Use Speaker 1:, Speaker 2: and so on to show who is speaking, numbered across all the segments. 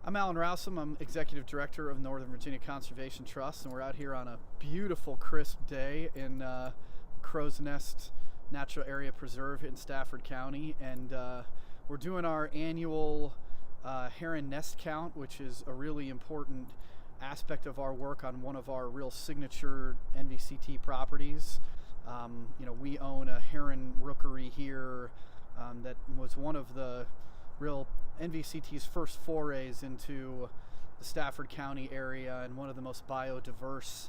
Speaker 1: I'm Alan Rousum. I'm Executive Director of Northern Virginia Conservation Trust, and we're out here on a beautiful, crisp day in Crow's Nest Natural Area Preserve in Stafford County, and we're doing our annual heron nest count, which is a really important aspect of our work on one of our real signature NVCT properties. We own a heron rookery here that was one of the real NVCT's first forays into the Stafford County area and one of the most biodiverse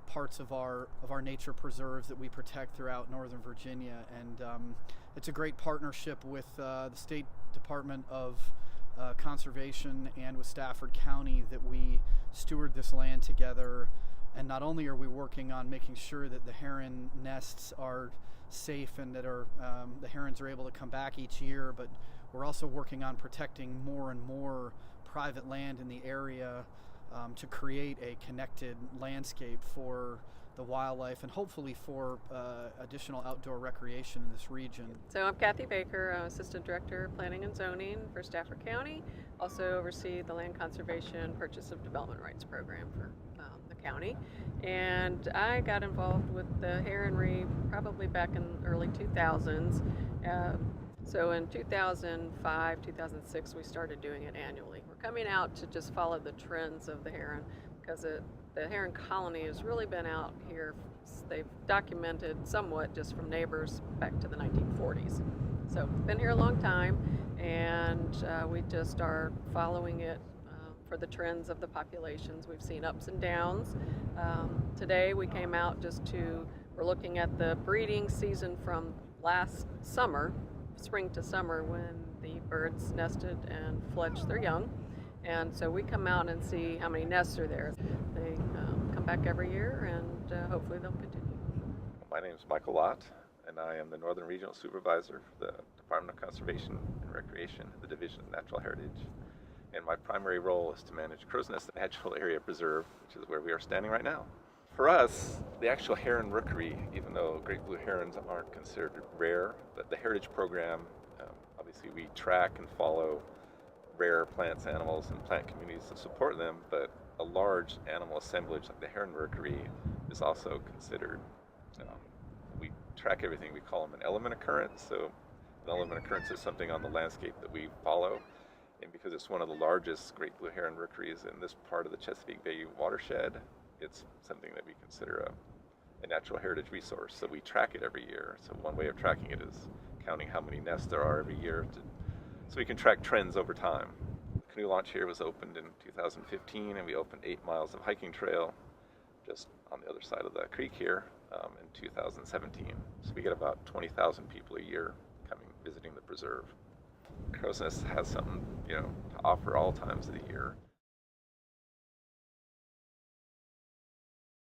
Speaker 1: parts of our nature preserves that we protect throughout Northern Virginia. And it's a great partnership with the State Department of Conservation and with Stafford County that we steward this land together. And not only are we working on making sure that the heron nests are safe and that the herons are able to come back each year, but we're also working on protecting more and more private land in the area to create a connected landscape for the wildlife and hopefully for additional outdoor recreation in this region.
Speaker 2: So I'm Kathy Baker, Assistant Director of Planning and Zoning for Stafford County. Also oversee the Land Conservation Purchase of Development Rights Program for the county. And I got involved with the heronry probably back in the early 2000s. So in 2005, 2006, we started doing it annually. We're coming out to just follow the trends of the heron because the heron colony has really been out here. They've documented somewhat just from neighbors back to the 1940s. So it's been here a long time, and we just are following it for the trends of the populations. We've seen ups and downs. Today we came out we're looking at the breeding season from last summer, spring to summer, when the birds nested and fledged their young. And so we come out and see how many nests are there. They come back every year, and hopefully they'll continue.
Speaker 3: My name is Michael Lott, and I am the Northern Regional Supervisor for the Department of Conservation and Recreation, the Division of Natural Heritage. And my primary role is to manage Crow's Nest Natural Area Preserve, which is where we are standing right now. For us, the actual heron rookery, even though great blue herons aren't considered rare, but the heritage program, obviously we track and follow rare plants, animals, and plant communities to support them, but a large animal assemblage like the heron rookery is also considered. We track everything. We call them an element occurrence. So an element occurrence is something on the landscape that we follow. And because it's one of the largest great blue heron rookeries in this part of the Chesapeake Bay watershed, it's something that we consider a natural heritage resource. So we track it every year. So one way of tracking it is counting how many nests there are every year so we can track trends over time. The canoe launch here was opened in 2015, and we opened 8 miles of hiking trail just on the other side of the creek here in 2017. So we get about 20,000 people a year coming visiting the preserve. Crow's Nest has something to offer all times of the year.